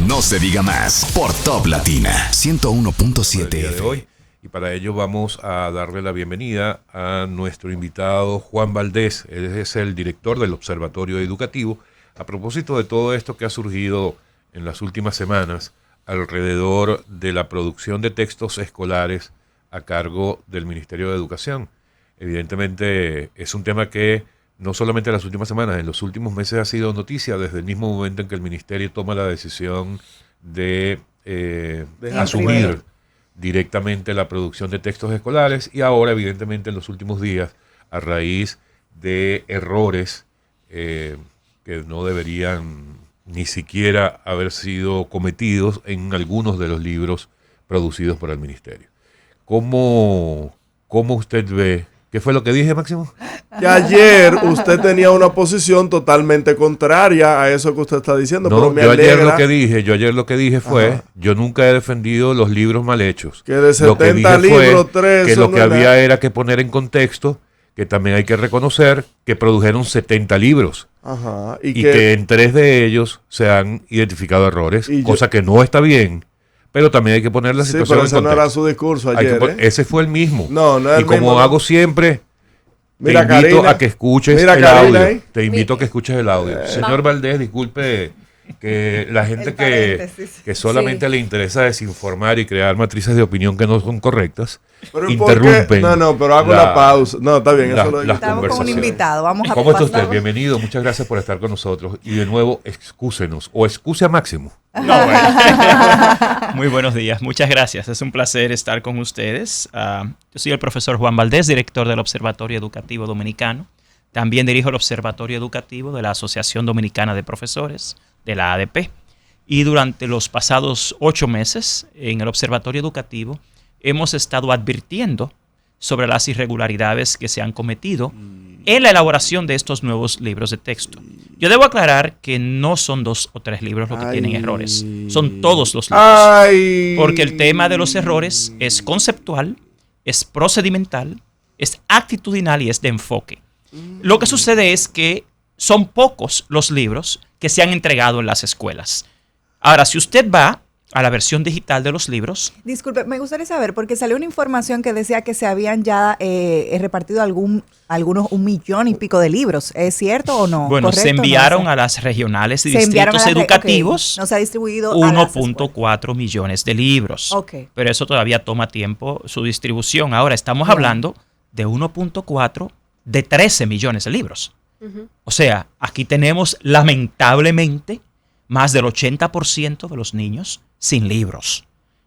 No se diga más por Top Latina 101.7 de hoy. Y para ello vamos a darle la bienvenida a nuestro invitado Juan Valdés. Él es el director del Observatorio Educativo. A propósito de todo esto que ha surgido en las últimas semanas alrededor de la producción de textos escolares a cargo del Ministerio de Educación. Evidentemente es un tema que no solamente en las últimas semanas, en los últimos meses ha sido noticia desde el mismo momento en que el Ministerio toma la decisión de asumir directamente la producción de textos escolares y ahora evidentemente en los últimos días a raíz de errores que no deberían ni siquiera haber sido cometidos en algunos de los libros producidos por el Ministerio. ¿Cómo usted ve? ¿Qué fue lo que dije, Máximo? Que ayer usted tenía una posición totalmente contraria a eso que usted está diciendo. No, pero me yo ayer lo que dije fue, Ajá. yo nunca he defendido los libros mal hechos. Que de 70 lo que dije libros, fue 3 que son lo que de había nada. era que poner en contexto que también hay que reconocer que produjeron 70 libros. Ajá. Y que en 3 de ellos se han identificado errores, cosa que no está bien. Pero también hay que poner la situación pero en ese contexto. no era su discurso ayer, Ese fue el mismo. No es y el como mismo, hago siempre, mira, te invito Karina, a que escuches mira, el Karina, audio. Te invito a que escuches el audio. Señor Valdés, disculpe que la gente que solamente le interesa desinformar y crear matrices de opinión que no son correctas, pero interrumpen. pero hago la pausa. No, está bien, eso lo digo. Estamos con un invitado. Vamos a ¿Cómo está usted? pasar. Bienvenido, muchas gracias por estar con nosotros. Y de nuevo, excúsenos, o excuse a Máximo. No, bueno. Muy buenos días, muchas gracias. Es un placer estar con ustedes. Yo soy el profesor Juan Valdés, director del Observatorio Educativo Dominicano. También dirijo el Observatorio Educativo de la Asociación Dominicana de Profesores, de la ADP. Y durante los pasados 8 meses en el Observatorio Educativo hemos estado advirtiendo sobre las irregularidades que se han cometido en la elaboración de estos nuevos libros de texto. Yo debo aclarar que no son 2 o 3 libros los que tienen errores, son todos los libros. Porque el tema de los errores es conceptual, es procedimental, es actitudinal y es de enfoque. Lo que sucede es que son pocos los libros que se han entregado en las escuelas. Ahora, si usted va a la versión digital de los libros. Disculpe, me gustaría saber, porque salió una información que decía que se habían ya repartido algunos 1 millón y pico de libros. ¿Es cierto o no? Bueno, se enviaron no, a las regionales y distritos educativos. Okay. No se ha distribuido 1.4 millones de libros. Okay. Pero eso todavía toma tiempo su distribución. Ahora estamos hablando de 1.4 de 13 millones de libros. O sea, aquí tenemos lamentablemente más del 80% de los niños sin libros.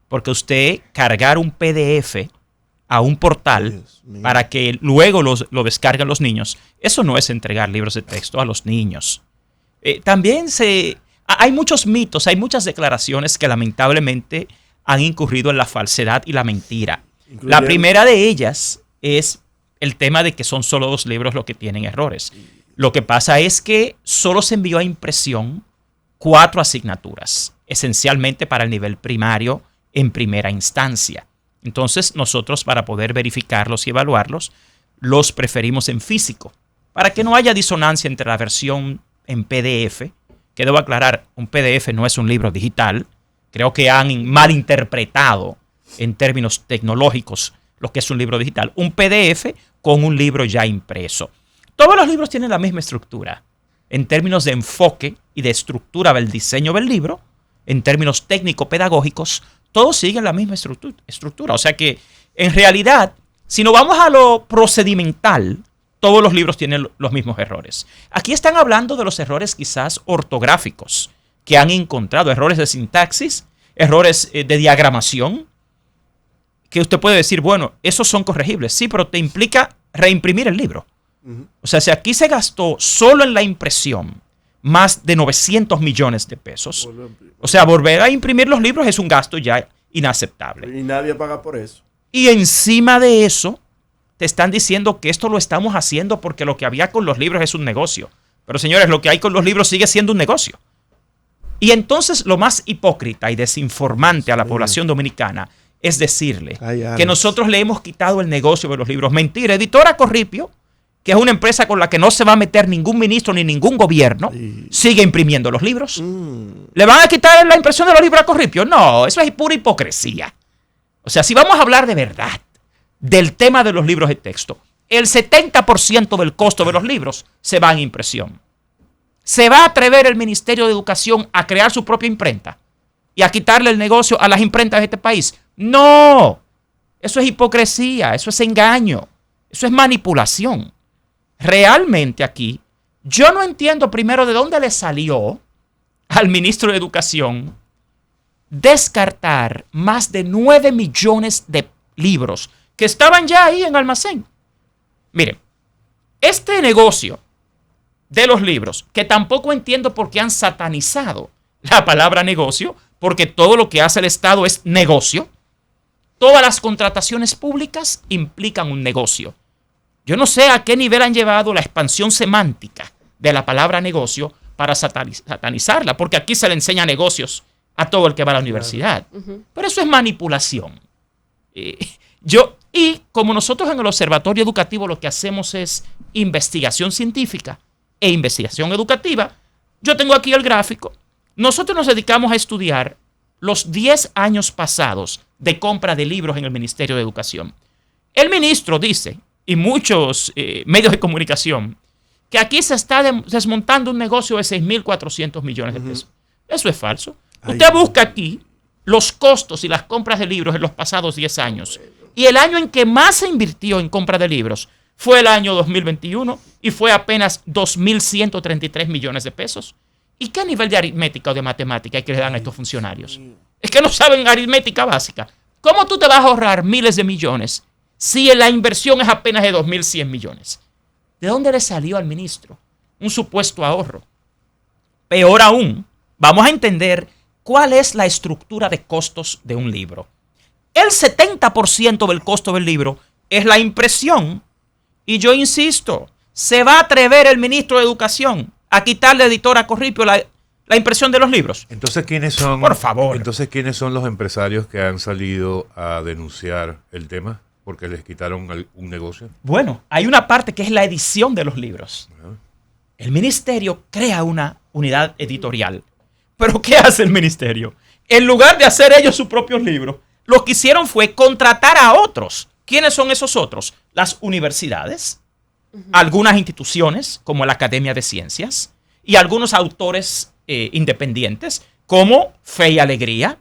Porque usted cargar un PDF a un portal para que luego lo descarguen los niños, eso no es entregar libros de texto a los niños. También hay muchos mitos, hay muchas declaraciones que lamentablemente han incurrido en la falsedad y la mentira. La primera de ellas es el tema de que son solo 2 libros los que tienen errores. Lo que pasa es que solo se envió a impresión 4 asignaturas, esencialmente para el nivel primario en primera instancia. Entonces, nosotros para poder verificarlos y evaluarlos, los preferimos en físico, para que no haya disonancia entre la versión en PDF, que debo aclarar, un PDF no es un libro digital. Creo que han malinterpretado en términos tecnológicos lo que es un libro digital. Un PDF con un libro ya impreso. Todos los libros tienen la misma estructura. En términos de enfoque y de estructura del diseño del libro, en términos técnico-pedagógicos, todos siguen la misma estructura. O sea que, en realidad, si nos vamos a lo procedimental, todos los libros tienen los mismos errores. Aquí están hablando de los errores quizás ortográficos que han encontrado, errores de sintaxis, errores de diagramación, que usted puede decir, bueno, esos son corregibles. Sí, pero te implica reimprimir el libro. O sea, si aquí se gastó solo en la impresión más de 900 millones de pesos, o sea, volver a imprimir los libros es un gasto ya inaceptable. Y nadie paga por eso. Y encima de eso, te están diciendo que esto lo estamos haciendo porque lo que había con los libros es un negocio. Pero señores, lo que hay con los libros sigue siendo un negocio. Y entonces lo más hipócrita y desinformante a la población dominicana es decirle que nosotros le hemos quitado el negocio de los libros. Mentira, Editora Corripio, que es una empresa con la que no se va a meter ningún ministro ni ningún gobierno, sigue imprimiendo los libros. ¿Le van a quitar la impresión de los libros a Corripio? No, eso es pura hipocresía. O sea, si vamos a hablar de verdad del tema de los libros de texto, el 70% del costo de los libros se va en impresión. ¿Se va a atrever el Ministerio de Educación a crear su propia imprenta y a quitarle el negocio a las imprentas de este país? No, eso es hipocresía, eso es engaño, eso es manipulación. Realmente aquí, yo no entiendo primero de dónde le salió al ministro de Educación descartar más de 9 millones de libros que estaban ya ahí en almacén. Miren, este negocio de los libros, que tampoco entiendo por qué han satanizado la palabra negocio, porque todo lo que hace el Estado es negocio. Todas las contrataciones públicas implican un negocio. Yo no sé a qué nivel han llevado la expansión semántica de la palabra negocio para satanizarla, porque aquí se le enseña negocios a todo el que va a la universidad. Pero eso es manipulación. Y como nosotros en el Observatorio Educativo lo que hacemos es investigación científica e investigación educativa, yo tengo aquí el gráfico. Nosotros nos dedicamos a estudiar los 10 años pasados de compra de libros en el Ministerio de Educación. El ministro dice, y muchos medios de comunicación, que aquí se está desmontando un negocio de 6.400 millones de pesos. Eso es falso. Usted busca aquí los costos y las compras de libros en los pasados 10 años. Y el año en que más se invirtió en compra de libros fue el año 2021 y fue apenas 2.133 millones de pesos. ¿Y qué nivel de aritmética o de matemática hay que le dan a estos funcionarios? Es que no saben aritmética básica. ¿Cómo tú te vas a ahorrar miles de millones si la inversión es apenas de 2.100 millones? ¿De dónde le salió al ministro un supuesto ahorro? Peor aún, vamos a entender cuál es la estructura de costos de un libro. El 70% del costo del libro es la impresión. Y yo insisto, ¿se va a atrever el ministro de Educación a quitarle editor a Corripio la impresión de los libros? Entonces, ¿quiénes son? Por favor. Entonces, ¿quiénes son los empresarios que han salido a denunciar el tema porque les quitaron un negocio? Bueno, hay una parte que es la edición de los libros. El ministerio crea una unidad editorial. ¿Pero qué hace el ministerio? En lugar de hacer ellos sus propios libros, lo que hicieron fue contratar a otros. ¿Quiénes son esos otros? Las universidades, algunas instituciones como la Academia de Ciencias y algunos autores independientes como Fe y Alegría.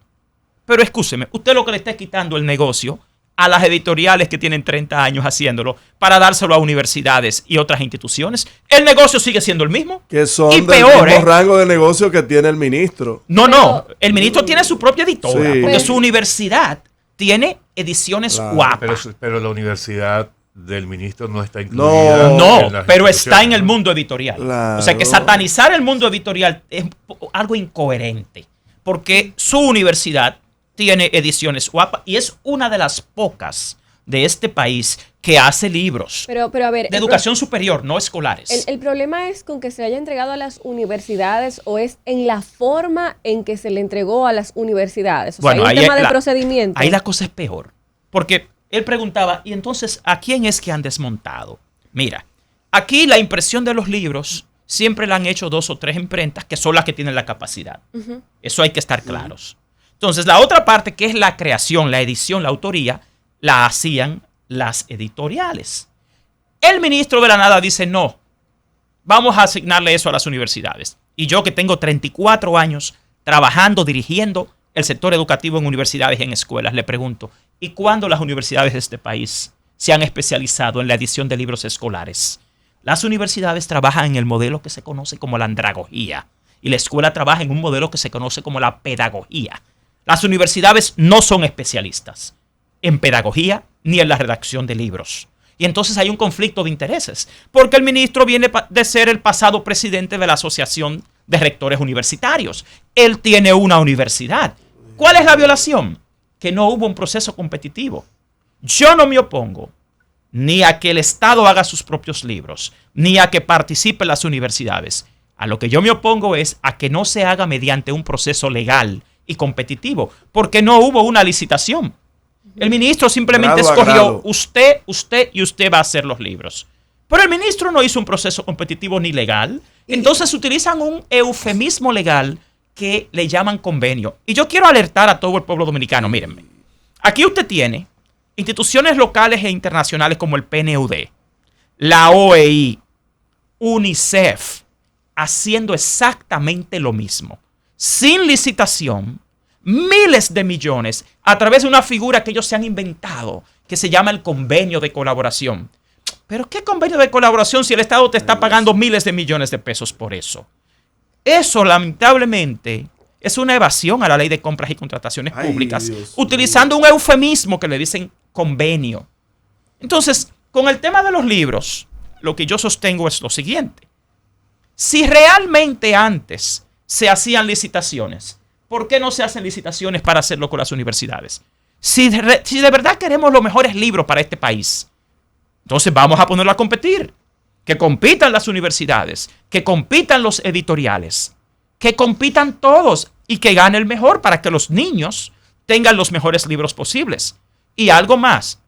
Pero escúcheme, usted lo que le está quitando el negocio a las editoriales que tienen 30 años haciéndolo para dárselo a universidades y otras instituciones. El negocio sigue siendo el mismo. Que son y del peor, mismo rango de negocio que tiene el ministro. No. El ministro tiene su propia editora. Sí. Porque su universidad tiene ediciones guapas. Pero la universidad del ministro no está incluida. No, en las pero está en instituciones, el mundo editorial. Claro. O sea que satanizar el mundo editorial es algo incoherente. Porque su universidad tiene ediciones guapas y es una de las pocas de este país que hace libros pero a ver, de educación superior, no escolares. El problema es con que se haya entregado a las universidades o es en la forma en que se le entregó a las universidades. O sea, hay un tema de procedimiento. Ahí la cosa es peor. Porque él preguntaba, ¿y entonces a quién es que han desmontado? Mira, aquí la impresión de los libros siempre la han hecho 2 o 3 imprentas que son las que tienen la capacidad. Eso hay que estar claros. Entonces, la otra parte, que es la creación, la edición, la autoría, la hacían las editoriales. El ministro de la nada dice, no, vamos a asignarle eso a las universidades. Y yo que tengo 34 años trabajando, dirigiendo el sector educativo en universidades y en escuelas, le pregunto, ¿y cuándo las universidades de este país se han especializado en la edición de libros escolares? Las universidades trabajan en el modelo que se conoce como la andragogía y la escuela trabaja en un modelo que se conoce como la pedagogía. Las universidades no son especialistas en pedagogía ni en la redacción de libros. Y entonces hay un conflicto de intereses, porque el ministro viene de ser el pasado presidente de la Asociación de Rectores Universitarios. Él tiene una universidad. ¿Cuál es la violación? Que no hubo un proceso competitivo. Yo no me opongo ni a que el Estado haga sus propios libros, ni a que participen las universidades. A lo que yo me opongo es a que no se haga mediante un proceso legal y competitivo, porque no hubo una licitación. El ministro simplemente escogió usted y usted va a hacer los libros. Pero el ministro no hizo un proceso competitivo ni legal. Entonces utilizan un eufemismo legal que le llaman convenio. Y yo quiero alertar a todo el pueblo dominicano. Mírenme. Aquí usted tiene instituciones locales e internacionales como el PNUD, la OEI, UNICEF, haciendo exactamente lo mismo. Sin licitación, miles de millones a través de una figura que ellos se han inventado, que se llama el convenio de colaboración. ¿Pero qué convenio de colaboración si el Estado te está pagando miles de millones de pesos por eso? Eso, lamentablemente, es una evasión a la ley de compras y contrataciones públicas, utilizando un eufemismo que le dicen convenio. Entonces, con el tema de los libros, lo que yo sostengo es lo siguiente. Si realmente antes se hacían licitaciones, ¿por qué no se hacen licitaciones para hacerlo con las universidades? Si de verdad queremos los mejores libros para este país, entonces vamos a ponerlo a competir. Que compitan las universidades, que compitan los editoriales, que compitan todos y que gane el mejor para que los niños tengan los mejores libros posibles. Y algo más,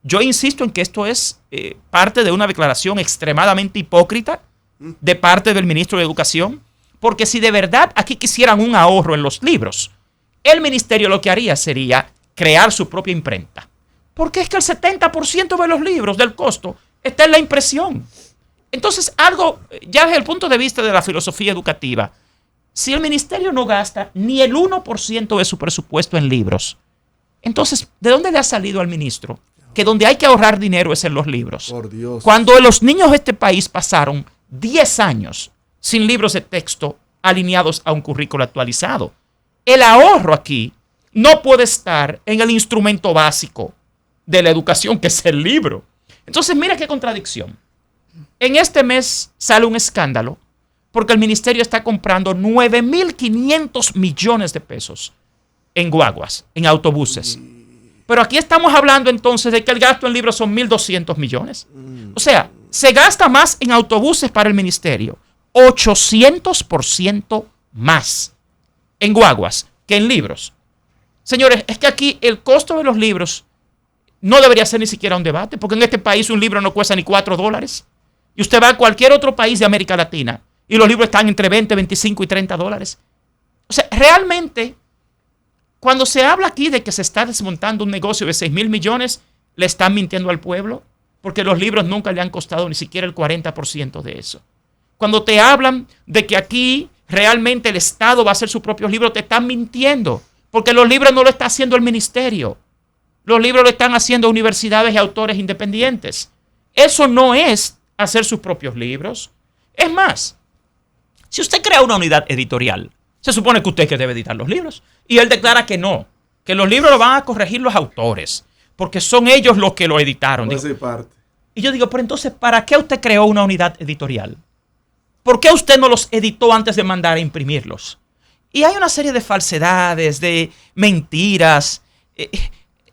yo insisto en que esto es parte de una declaración extremadamente hipócrita de parte del ministro de Educación, porque si de verdad aquí quisieran un ahorro en los libros, el ministerio lo que haría sería crear su propia imprenta. Porque es que el 70% de los libros del costo está en la impresión. Entonces, algo, ya desde el punto de vista de la filosofía educativa, si el ministerio no gasta ni el 1% de su presupuesto en libros, entonces, ¿de dónde le ha salido al ministro que donde hay que ahorrar dinero es en los libros? Por Dios. Cuando los niños de este país pasaron 10 años sin libros de texto alineados a un currículo actualizado. El ahorro aquí no puede estar en el instrumento básico de la educación, que es el libro. Entonces, mira qué contradicción. En este mes sale un escándalo porque el ministerio está comprando 9.500 millones de pesos en guaguas, en autobuses. Pero aquí estamos hablando entonces de que el gasto en libros son 1.200 millones. O sea, se gasta más en autobuses para el ministerio, 800% más en guaguas que en libros. Señores, es que aquí el costo de los libros no debería ser ni siquiera un debate, porque en este país un libro no cuesta ni $4. Y usted va a cualquier otro país de América Latina y los libros están entre 20, 25 y $30. O sea, realmente, cuando se habla aquí de que se está desmontando un negocio de 6.000 millones, le están mintiendo al pueblo, porque los libros nunca le han costado ni siquiera el 40% de eso. Cuando te hablan de que aquí realmente el Estado va a hacer sus propios libros, te están mintiendo, porque los libros no lo está haciendo el ministerio. Los libros lo están haciendo universidades y autores independientes. Eso no es hacer sus propios libros. Es más, si usted crea una unidad editorial, se supone que usted es que debe editar los libros. Y él declara que no, que los libros lo van a corregir los autores, porque son ellos los que lo editaron. Y yo digo, pero entonces, ¿para qué usted creó una unidad editorial? ¿Por qué usted no los editó antes de mandar a imprimirlos? Y hay una serie de falsedades, de mentiras,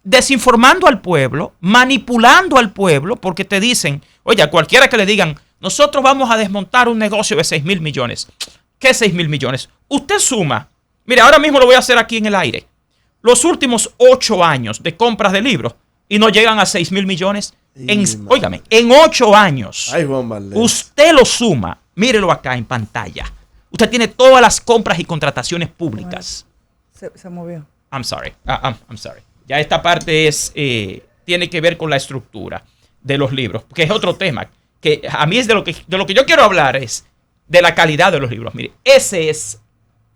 desinformando al pueblo, manipulando al pueblo, porque te dicen, oye, a cualquiera que le digan, nosotros vamos a desmontar un negocio de 6.000 millones. ¿Qué 6.000 millones? Usted suma, mire, ahora mismo lo voy a hacer aquí en el aire, los últimos 8 años de compras de libros y no llegan a 6.000 millones. Óigame, en 8 años, usted lo suma, mírelo acá en pantalla. Usted tiene todas las compras y contrataciones públicas. Se movió. I'm sorry. Ya esta parte tiene que ver con la estructura de los libros, que es otro tema, que a mí es de lo que yo quiero hablar, es de la calidad de los libros. Mire, ese es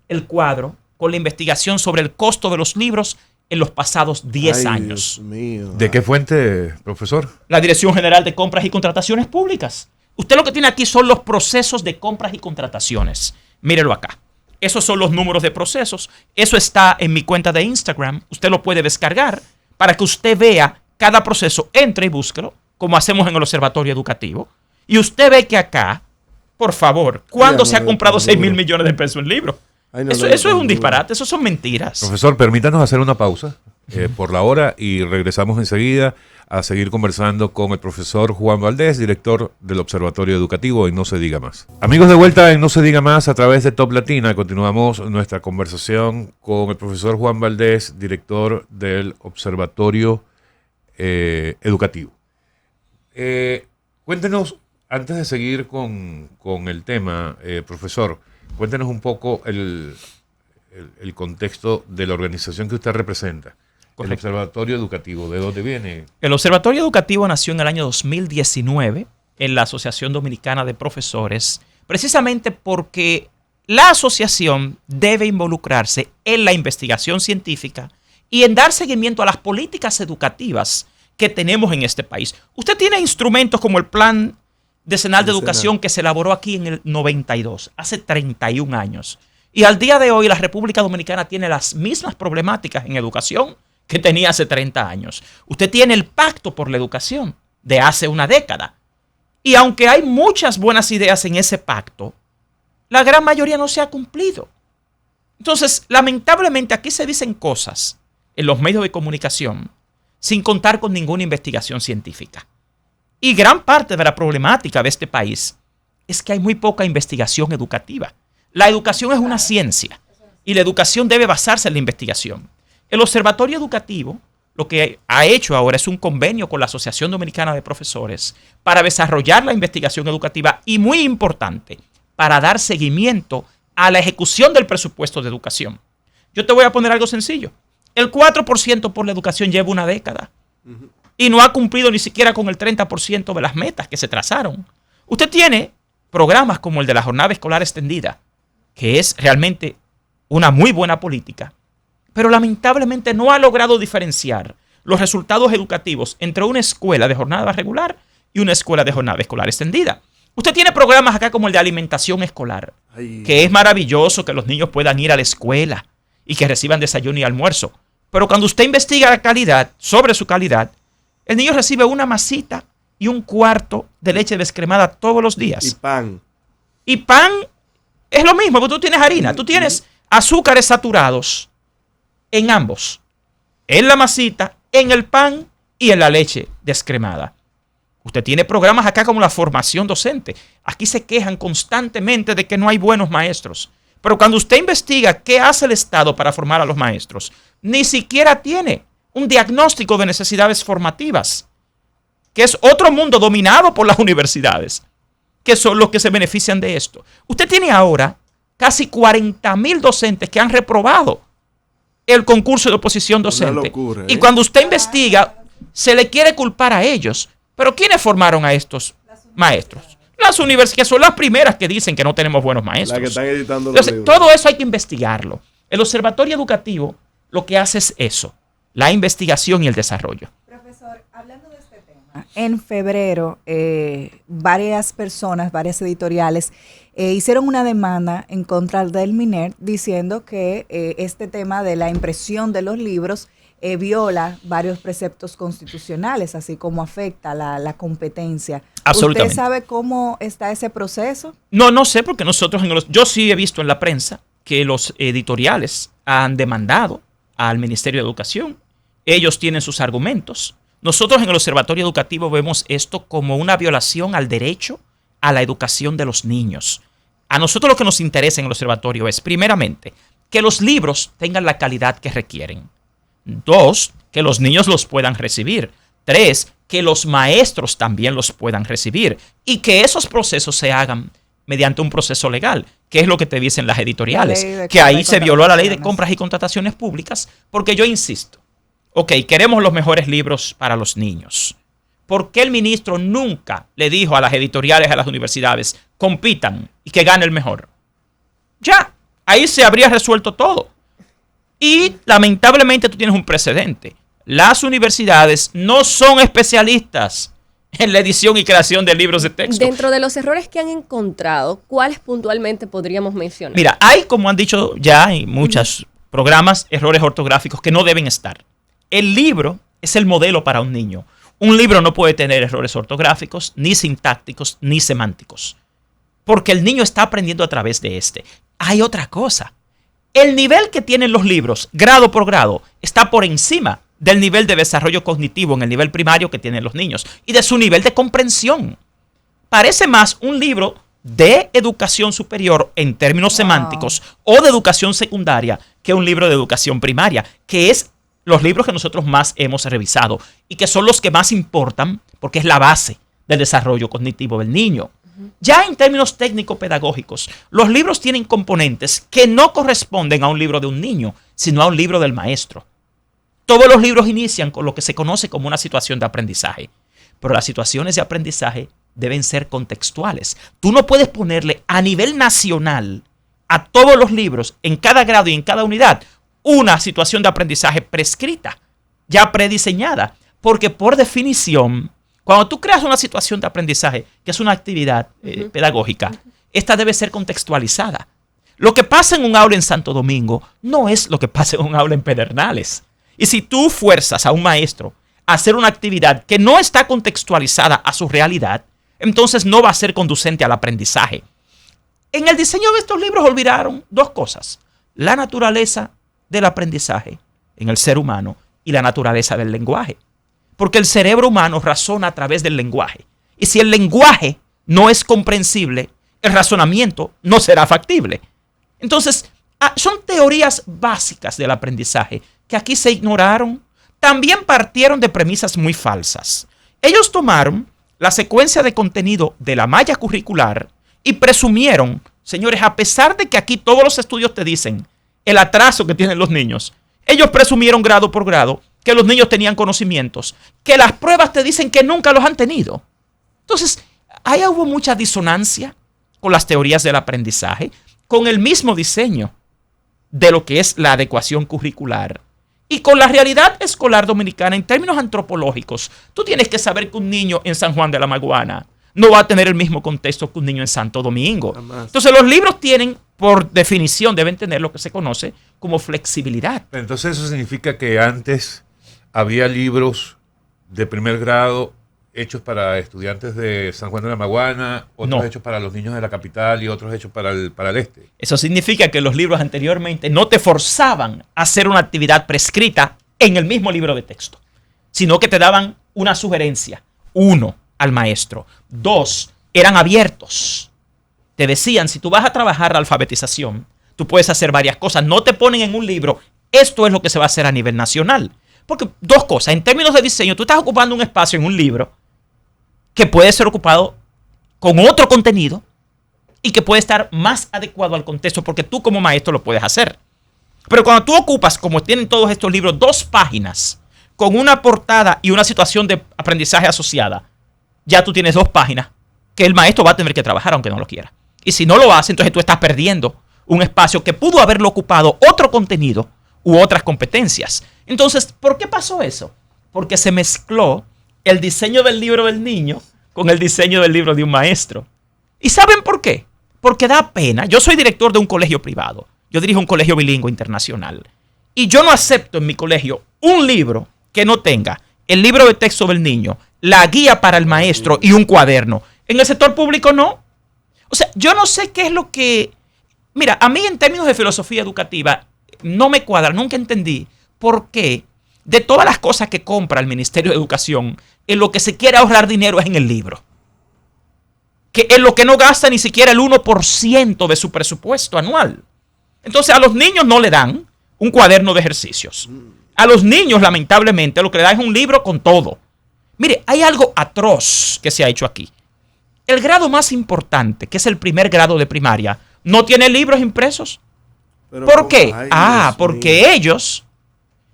el cuadro con la investigación sobre el costo de los libros en los pasados 10 años. Dios mío. ¿De qué fuente, profesor? La Dirección General de Compras y Contrataciones Públicas. Usted lo que tiene aquí son los procesos de compras y contrataciones. Mírelo acá. Esos son los números de procesos. Eso está en mi cuenta de Instagram. Usted lo puede descargar para que usted vea cada proceso. Entre y búsquelo, como hacemos en el Observatorio Educativo. Y usted ve que acá, por favor, ¿cuándo se ha comprado 6.000 millones de pesos en libros? Eso es un disparate, eso son mentiras. Profesor, permítanos hacer una pausa por la hora y regresamos enseguida a seguir conversando con el profesor Juan Valdés, director del Observatorio Educativo en No Se Diga Más. Amigos, de vuelta en No Se Diga Más a través de Top Latina. Continuamos nuestra conversación con el profesor Juan Valdés, director del Observatorio Educativo. Cuéntenos Antes de seguir con el tema, profesor, cuéntenos un poco el contexto de la organización que usted representa. Correcto. El Observatorio Educativo, ¿de dónde viene? El Observatorio Educativo nació en el año 2019 en la Asociación Dominicana de Profesores, precisamente porque la asociación debe involucrarse en la investigación científica y en dar seguimiento a las políticas educativas que tenemos en este país. Usted tiene instrumentos como el Plan Decenal de Educación que se elaboró aquí en el 92, hace 31 años. Y al día de hoy la República Dominicana tiene las mismas problemáticas en educación que tenía hace 30 años. Usted tiene el Pacto por la Educación de hace una década. Y aunque hay muchas buenas ideas en ese pacto, la gran mayoría no se ha cumplido. Entonces, lamentablemente aquí se dicen cosas en los medios de comunicación sin contar con ninguna investigación científica. Y gran parte de la problemática de este país es que hay muy poca investigación educativa. La educación es una ciencia y la educación debe basarse en la investigación. El Observatorio Educativo lo que ha hecho ahora es un convenio con la Asociación Dominicana de Profesores para desarrollar la investigación educativa y, muy importante, para dar seguimiento a la ejecución del presupuesto de educación. Yo te voy a poner algo sencillo. El 4% por la educación lleva una década y no ha cumplido ni siquiera con el 30% de las metas que se trazaron. Usted tiene programas como el de la jornada escolar extendida, que es realmente una muy buena política, pero lamentablemente no ha logrado diferenciar los resultados educativos entre una escuela de jornada regular y una escuela de jornada escolar extendida. Usted tiene programas acá como el de alimentación escolar, que es maravilloso que los niños puedan ir a la escuela y que reciban desayuno y almuerzo. Pero cuando usted investiga la calidad, sobre su calidad, el niño recibe una masita y un cuarto de leche descremada todos los días. Y pan. Y pan es lo mismo, porque tú tienes harina, tú tienes azúcares saturados en ambos, en la masita, en el pan y en la leche descremada. Usted tiene programas acá como la formación docente. Aquí se quejan constantemente de que no hay buenos maestros. Pero cuando usted investiga qué hace el Estado para formar a los maestros, ni siquiera tiene un diagnóstico de necesidades formativas, que es otro mundo dominado por las universidades, que son los que se benefician de esto. Usted tiene ahora casi 40,000 docentes que han reprobado el concurso de oposición docente. Una locura, ¿eh? Y cuando usted investiga, se le quiere culpar a ellos. Pero ¿quiénes formaron a estos maestros? Las universidades, que son las primeras que dicen que no tenemos buenos maestros. Las que están editando los Entonces, todo eso hay que investigarlo. El Observatorio Educativo lo que hace es eso, la investigación y el desarrollo. Profesor, hablando de este tema, en febrero varias personas, varias editoriales hicieron una demanda en contra del MINER diciendo que este tema de la impresión de los libros viola varios preceptos constitucionales, así como afecta la competencia. Absolutamente. ¿Usted sabe cómo está ese proceso? No sé, porque nosotros yo sí he visto en la prensa que los editoriales han demandado al Ministerio de Educación. Ellos tienen sus argumentos. Nosotros en el Observatorio Educativo vemos esto como una violación al derecho a la educación de los niños. A nosotros lo que nos interesa en el observatorio es, primeramente, que los libros tengan la calidad que requieren. 2, que los niños los puedan recibir. 3, que los maestros también los puedan recibir. Y que esos procesos se hagan mediante un proceso legal, que es lo que te dicen las editoriales. Que ahí se violó la ley de compras y contrataciones públicas, porque yo insisto, queremos los mejores libros para los niños. ¿Por qué el ministro nunca le dijo a las editoriales, a las universidades, compitan y que gane el mejor? Ya, ahí se habría resuelto todo. Y lamentablemente tú tienes un precedente. Las universidades no son especialistas en la edición y creación de libros de texto. Dentro de los errores que han encontrado, ¿cuáles puntualmente podríamos mencionar? Mira, hay, como han dicho ya en muchos programas, errores ortográficos que no deben estar. El libro es el modelo para un niño. Un libro no puede tener errores ortográficos, ni sintácticos, ni semánticos. Porque el niño está aprendiendo a través de este. Hay otra cosa. El nivel que tienen los libros, grado por grado, está por encima del nivel de desarrollo cognitivo en el nivel primario que tienen los niños y de su nivel de comprensión. Parece más un libro de educación superior en términos semánticos o de educación secundaria que un libro de educación primaria, que es los libros que nosotros más hemos revisado y que son los que más importan porque es la base del desarrollo cognitivo del niño. Ya en términos técnico-pedagógicos, los libros tienen componentes que no corresponden a un libro de un niño, sino a un libro del maestro. Todos los libros inician con lo que se conoce como una situación de aprendizaje, pero las situaciones de aprendizaje deben ser contextuales. Tú no puedes ponerle a nivel nacional a todos los libros, en cada grado y en cada unidad, una situación de aprendizaje prescrita, ya prediseñada, porque por definición, cuando tú creas una situación de aprendizaje, que es una actividad pedagógica, esta debe ser contextualizada. Lo que pasa en un aula en Santo Domingo no es lo que pasa en un aula en Pedernales. Y si tú fuerzas a un maestro a hacer una actividad que no está contextualizada a su realidad, entonces no va a ser conducente al aprendizaje. En el diseño de estos libros olvidaron dos cosas: la naturaleza del aprendizaje en el ser humano y la naturaleza del lenguaje. Porque el cerebro humano razona a través del lenguaje. Y si el lenguaje no es comprensible, el razonamiento no será factible. Entonces, son teorías básicas del aprendizaje que aquí se ignoraron. También partieron de premisas muy falsas. Ellos tomaron la secuencia de contenido de la malla curricular y presumieron, señores, a pesar de que aquí todos los estudios te dicen el atraso que tienen los niños, ellos presumieron grado por grado que los niños tenían conocimientos, que las pruebas te dicen que nunca los han tenido. Entonces, ahí hubo mucha disonancia con las teorías del aprendizaje, con el mismo diseño de lo que es la adecuación curricular y con la realidad escolar dominicana en términos antropológicos. Tú tienes que saber que un niño en San Juan de la Maguana no va a tener el mismo contexto que un niño en Santo Domingo. Entonces, los libros tienen, por definición, deben tener lo que se conoce como flexibilidad. Entonces, eso significa que antes había libros de primer grado hechos para estudiantes de San Juan de la Maguana, otros hechos para los niños de la capital y otros hechos para el este. Eso significa que los libros anteriormente no te forzaban a hacer una actividad prescrita en el mismo libro de texto, sino que te daban una sugerencia. 1, al maestro. 2, eran abiertos. Te decían, si tú vas a trabajar la alfabetización, tú puedes hacer varias cosas. No te ponen en un libro, esto es lo que se va a hacer a nivel nacional. Porque dos cosas, en términos de diseño, tú estás ocupando un espacio en un libro que puede ser ocupado con otro contenido y que puede estar más adecuado al contexto porque tú como maestro lo puedes hacer. Pero cuando tú ocupas, como tienen todos estos libros, 2 páginas con una portada y una situación de aprendizaje asociada, ya tú tienes 2 páginas que el maestro va a tener que trabajar aunque no lo quiera. Y si no lo hace, entonces tú estás perdiendo un espacio que pudo haberlo ocupado otro contenido u otras competencias. Entonces, ¿por qué pasó eso? Porque se mezcló el diseño del libro del niño con el diseño del libro de un maestro. ¿Y saben por qué? Porque da pena. Yo soy director de un colegio privado. Yo dirijo un colegio bilingüe internacional. Y yo no acepto en mi colegio un libro que no tenga el libro de texto del niño, la guía para el maestro y un cuaderno. En el sector público no. O sea, yo no sé qué es lo que... Mira, a mí en términos de filosofía educativa no me cuadra, nunca entendí por qué de todas las cosas que compra el Ministerio de Educación, en lo que se quiere ahorrar dinero es en el libro. Que en lo que no gasta ni siquiera el 1% de su presupuesto anual. Entonces a los niños no le dan un cuaderno de ejercicios. A los niños, lamentablemente, lo que le dan es un libro con todo. Mire, hay algo atroz que se ha hecho aquí. El grado más importante, que es el primer grado de primaria, no tiene libros impresos. ¿Por qué? Porque ellos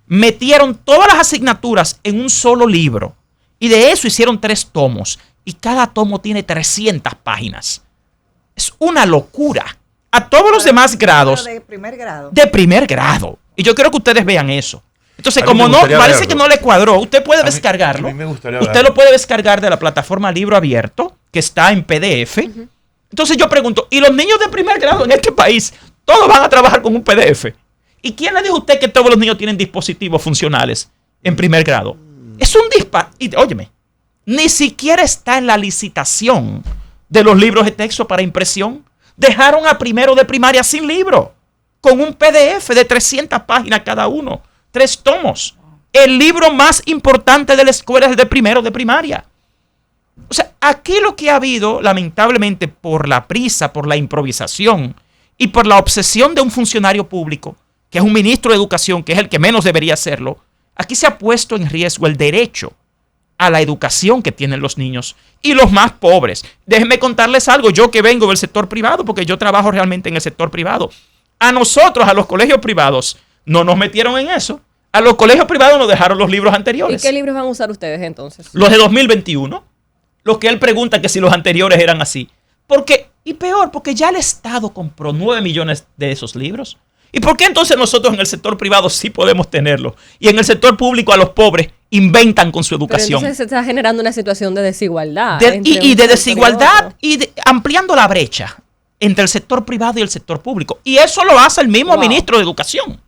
metieron todas las asignaturas en un solo libro y de eso hicieron 3 tomos y cada tomo tiene 300 páginas. Es una locura. A todos los demás grados. De primer grado. De primer grado. Y yo quiero que ustedes vean eso. Entonces, como no parece que no le cuadró, usted puede descargarlo. A mí me gustaría usted lo puede descargar de la plataforma Libro Abierto, que está en PDF. Entonces yo pregunto, ¿y los niños de primer grado en este país todos van a trabajar con un PDF? ¿Y quién le dijo a usted que todos los niños tienen dispositivos funcionales en primer grado? Es un disparate. Y óyeme, ni siquiera está en la licitación de los libros de texto para impresión. Dejaron a primero de primaria sin libro, con un PDF de 300 páginas cada uno, 3 tomos. El libro más importante de la escuela es el de primero de primaria. O sea, aquí lo que ha habido, lamentablemente, por la prisa, por la improvisación y por la obsesión de un funcionario público, que es un ministro de Educación, que es el que menos debería hacerlo, aquí se ha puesto en riesgo el derecho a la educación que tienen los niños y los más pobres. Déjenme contarles algo, yo que vengo del sector privado, porque yo trabajo realmente en el sector privado. A nosotros, a los colegios privados, no nos metieron en eso. A los colegios privados nos dejaron los libros anteriores. ¿Y qué libros van a usar ustedes entonces? Los de 2021. Los que él pregunta que si los anteriores eran así. Y peor, porque ya el Estado compró 9 millones de esos libros. ¿Y por qué entonces nosotros en el sector privado sí podemos tenerlo? Y en el sector público a los pobres inventan con su educación. Pero entonces se está generando una situación de desigualdad. Y de desigualdad ampliando la brecha entre el sector privado y el sector público. Y eso lo hace el mismo ministro de Educación.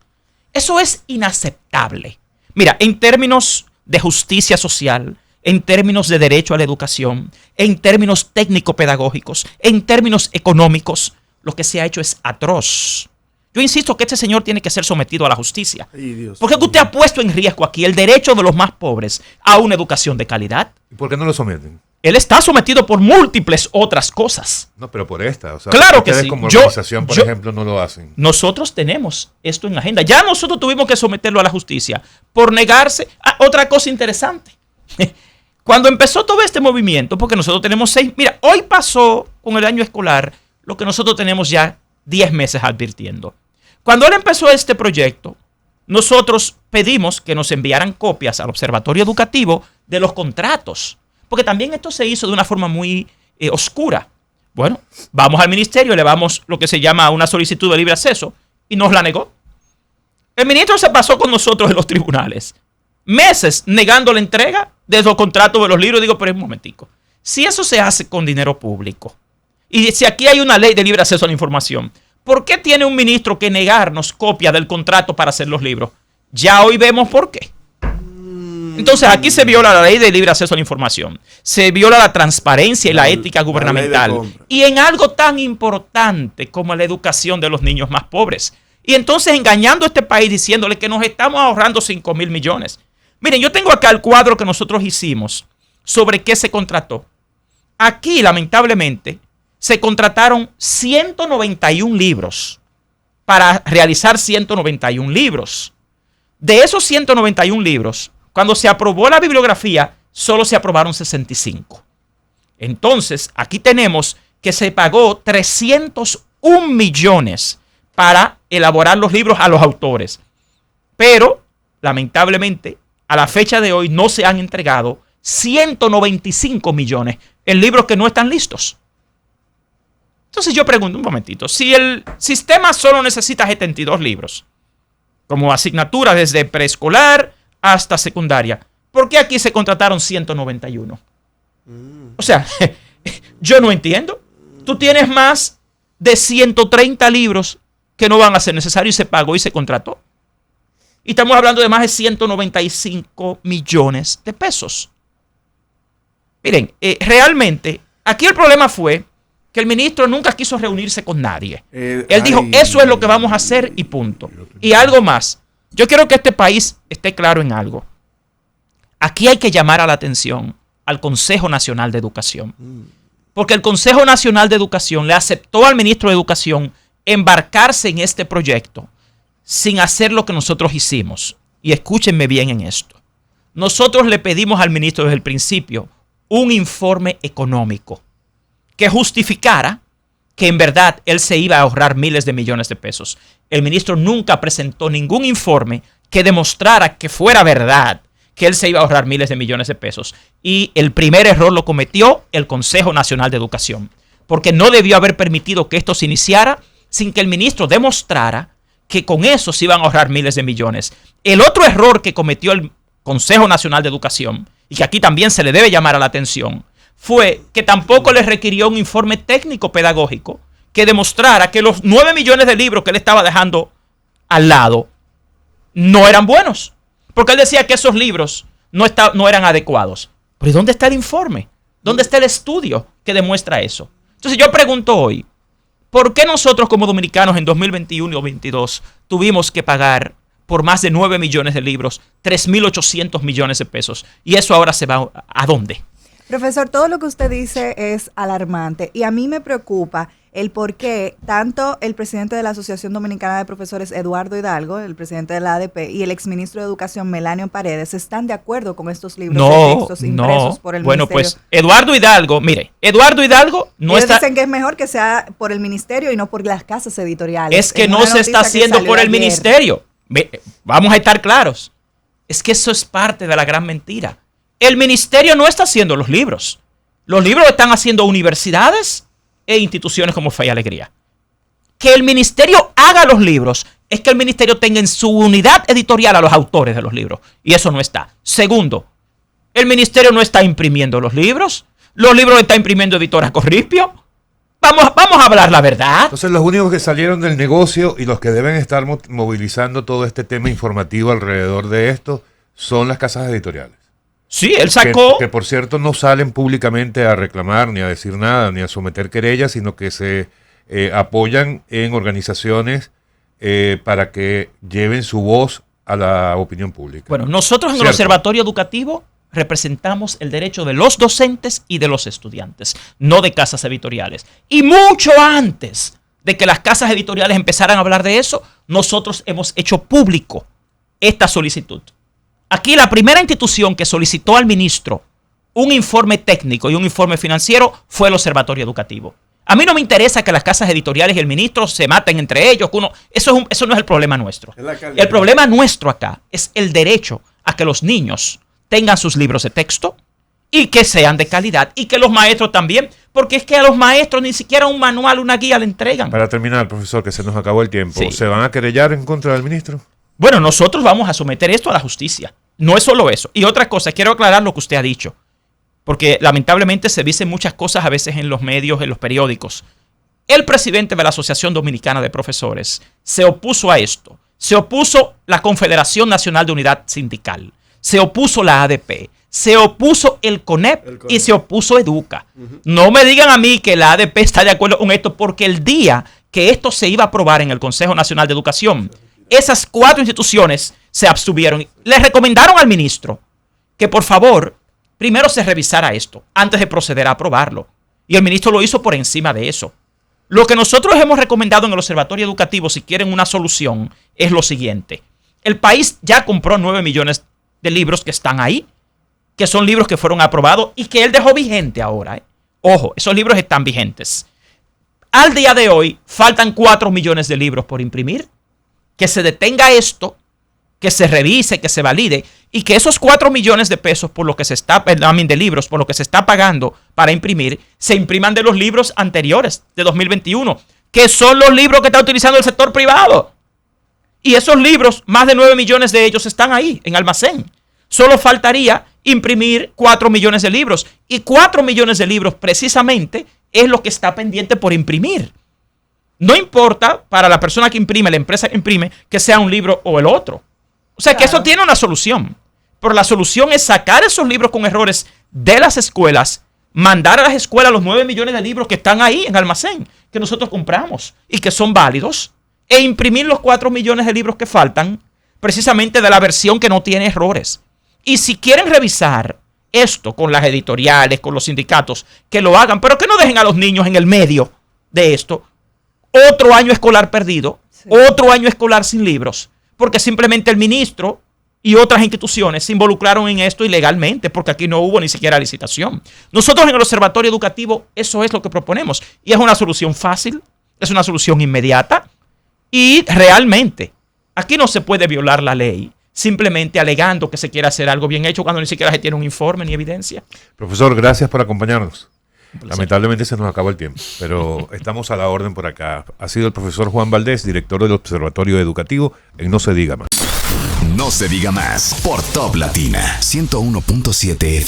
Eso es inaceptable. Mira, en términos de justicia social, en términos de derecho a la educación, en términos técnico-pedagógicos, en términos económicos, lo que se ha hecho es atroz. Yo insisto que este señor tiene que ser sometido a la justicia. Porque usted ha puesto en riesgo aquí el derecho de los más pobres a una educación de calidad. ¿Y por qué no lo someten? Él está sometido por múltiples otras cosas. No, pero por esta. O sea, claro que ustedes sí. como organización, por ejemplo, no lo hacen. Nosotros tenemos esto en agenda. Ya nosotros tuvimos que someterlo a la justicia por negarse. Otra cosa interesante. Cuando empezó todo este movimiento, porque nosotros tenemos 6... Mira, hoy pasó con el año escolar lo que nosotros tenemos ya 10 meses advirtiendo. Cuando él empezó este proyecto, nosotros pedimos que nos enviaran copias al Observatorio Educativo de los contratos. Porque también esto se hizo de una forma muy oscura. Bueno, vamos al ministerio, elevamos lo que se llama una solicitud de libre acceso y nos la negó. El ministro se pasó con nosotros en los tribunales. Meses negando la entrega de los contratos de los libros. Digo, pero un momentico. Si eso se hace con dinero público y si aquí hay una ley de libre acceso a la información, ¿por qué tiene un ministro que negarnos copia del contrato para hacer los libros? Ya hoy vemos por qué. Entonces aquí se viola la ley de libre acceso a la información, se viola la transparencia y la ética gubernamental y en algo tan importante como la educación de los niños más pobres. Y entonces engañando a este país diciéndole que nos estamos ahorrando 5,000 millones. Miren, yo tengo acá el cuadro que nosotros hicimos sobre qué se contrató. Aquí, lamentablemente, se contrataron 191 libros para realizar 191 libros. De esos 191 libros, cuando se aprobó la bibliografía, solo se aprobaron 65. Entonces, aquí tenemos que se pagó 301 millones para elaborar los libros a los autores. Pero, lamentablemente, a la fecha de hoy no se han entregado 195 millones en libros que no están listos. Entonces yo pregunto un momentito, si el sistema solo necesita 72 libros, como asignatura desde preescolar hasta secundaria, ¿por qué aquí se contrataron 191? O sea, yo no entiendo. Tú tienes más de 130 libros que no van a ser necesarios y se pagó y se contrató. Y estamos hablando de más de 195 millones de pesos. Miren, realmente, aquí el problema fue que el ministro nunca quiso reunirse con nadie. Él dijo, eso es lo que vamos a hacer y punto. Y algo más. Yo quiero que este país esté claro en algo. Aquí hay que llamar a la atención al Consejo Nacional de Educación. Porque el Consejo Nacional de Educación le aceptó al ministro de Educación embarcarse en este proyecto sin hacer lo que nosotros hicimos. Y escúchenme bien en esto. Nosotros le pedimos al ministro desde el principio un informe económico que justificara que en verdad él se iba a ahorrar miles de millones de pesos. El ministro nunca presentó ningún informe que demostrara que fuera verdad que él se iba a ahorrar miles de millones de pesos. Y el primer error lo cometió el Consejo Nacional de Educación, porque no debió haber permitido que esto se iniciara sin que el ministro demostrara que con eso se iban a ahorrar miles de millones. El otro error que cometió el Consejo Nacional de Educación, y que aquí también se le debe llamar a la atención, fue que tampoco le requirió un informe técnico pedagógico que demostrara que los 9 millones de libros que él estaba dejando al lado no eran buenos. Porque él decía que esos libros no eran adecuados. Pero ¿y dónde está el informe? ¿Dónde está el estudio que demuestra eso? Entonces yo pregunto hoy, ¿por qué nosotros como dominicanos en 2021 y 2022 tuvimos que pagar por más de 9 millones de libros 3.800 millones de pesos? Y eso ahora se va ¿a dónde? Profesor, todo lo que usted dice es alarmante y a mí me preocupa el por qué tanto el presidente de la Asociación Dominicana de Profesores, Eduardo Hidalgo, el presidente de la ADP, y el exministro de Educación, Melanio Paredes, están de acuerdo con estos libros de textos impresos por el Bueno, ministerio. pues Eduardo Hidalgo, mire, Eduardo Hidalgo no Ellos está... dicen que es mejor que sea por el ministerio y no por las casas editoriales. Es que no se está haciendo por el ministerio. Vamos a estar claros. Es que eso es parte de la gran mentira. El ministerio no está haciendo los libros. Los libros están haciendo universidades e instituciones como Fe y Alegría. Que el ministerio haga los libros es que el ministerio tenga en su unidad editorial a los autores de los libros. Y eso no está. Segundo, el ministerio no está imprimiendo los libros. Los libros está imprimiendo Editora Corripio. Vamos a hablar la verdad. Entonces los únicos que salieron del negocio y los que deben estar movilizando todo este tema informativo alrededor de esto son las casas editoriales. Sí, él sacó... Que por cierto no salen públicamente a reclamar, ni a decir nada, ni a someter querellas, sino que se apoyan en organizaciones para que lleven su voz a la opinión pública. Bueno, nosotros en el Observatorio Educativo representamos el derecho de los docentes y de los estudiantes, no de casas editoriales. Y mucho antes de que las casas editoriales empezaran a hablar de eso, nosotros hemos hecho público esta solicitud. Aquí la primera institución que solicitó al ministro un informe técnico y un informe financiero fue el Observatorio Educativo. A mí no me interesa que las casas editoriales y el ministro se maten entre ellos. Eso no es el problema nuestro. El problema nuestro acá es el derecho a que los niños tengan sus libros de texto y que sean de calidad y que los maestros también, porque es que a los maestros ni siquiera un manual, una guía le entregan. Para terminar, profesor, que se nos acabó el tiempo, Sí. ¿Se van a querellar en contra del ministro? Bueno, nosotros vamos a someter esto a la justicia. No es solo eso. Y otra cosa, quiero aclarar lo que usted ha dicho, porque lamentablemente se dicen muchas cosas a veces en los medios, en los periódicos. El presidente de la Asociación Dominicana de Profesores se opuso a esto. Se opuso la Confederación Nacional de Unidad Sindical. Se opuso la ADP. Se opuso el CONEP y se opuso Educa. No me digan a mí que la ADP está de acuerdo con esto, porque el día que esto se iba a aprobar en el Consejo Nacional de Educación, esas 4 instituciones se abstuvieron. Le recomendaron al ministro que por favor primero se revisara esto antes de proceder a aprobarlo. Y el ministro lo hizo por encima de eso. Lo que nosotros hemos recomendado en el Observatorio Educativo, si quieren una solución, es lo siguiente. El país ya compró 9 millones de libros que están ahí, que son libros que fueron aprobados y que él dejó vigente ahora. Ojo, esos libros están vigentes. Al día de hoy faltan 4 millones de libros por imprimir. Que se detenga esto, que se revise, que se valide y que esos 4 millones de pesos por lo que se está, de libros, por lo que se está pagando para imprimir, se impriman de los libros anteriores de 2021, que son los libros que está utilizando el sector privado. Y esos libros, más de 9 millones de ellos están ahí en almacén. Solo faltaría imprimir 4 millones de libros. Y 4 millones de libros precisamente es lo que está pendiente por imprimir. No importa para la persona que imprime, la empresa que imprime, que sea un libro o el otro. O sea, que eso tiene una solución. Pero la solución es sacar esos libros con errores de las escuelas, mandar a las escuelas los 9 millones de libros que están ahí en almacén, que nosotros compramos y que son válidos, e imprimir los 4 millones de libros que faltan, precisamente de la versión que no tiene errores. Y si quieren revisar esto con las editoriales, con los sindicatos, que lo hagan, pero que no dejen a los niños en el medio de esto. Otro año escolar perdido, otro año escolar sin libros, porque simplemente el ministro y otras instituciones se involucraron en esto ilegalmente, porque aquí no hubo ni siquiera licitación. Nosotros en el Observatorio Educativo eso es lo que proponemos y es una solución fácil, es una solución inmediata y realmente aquí no se puede violar la ley simplemente alegando que se quiere hacer algo bien hecho cuando ni siquiera se tiene un informe ni evidencia. Profesor, gracias por acompañarnos. Lamentablemente se nos acabó el tiempo, pero estamos a la orden por acá. Ha sido el profesor Juan Valdés, director del Observatorio Educativo en No Se Diga Más. No se diga más por Top Latina 101.7 FM.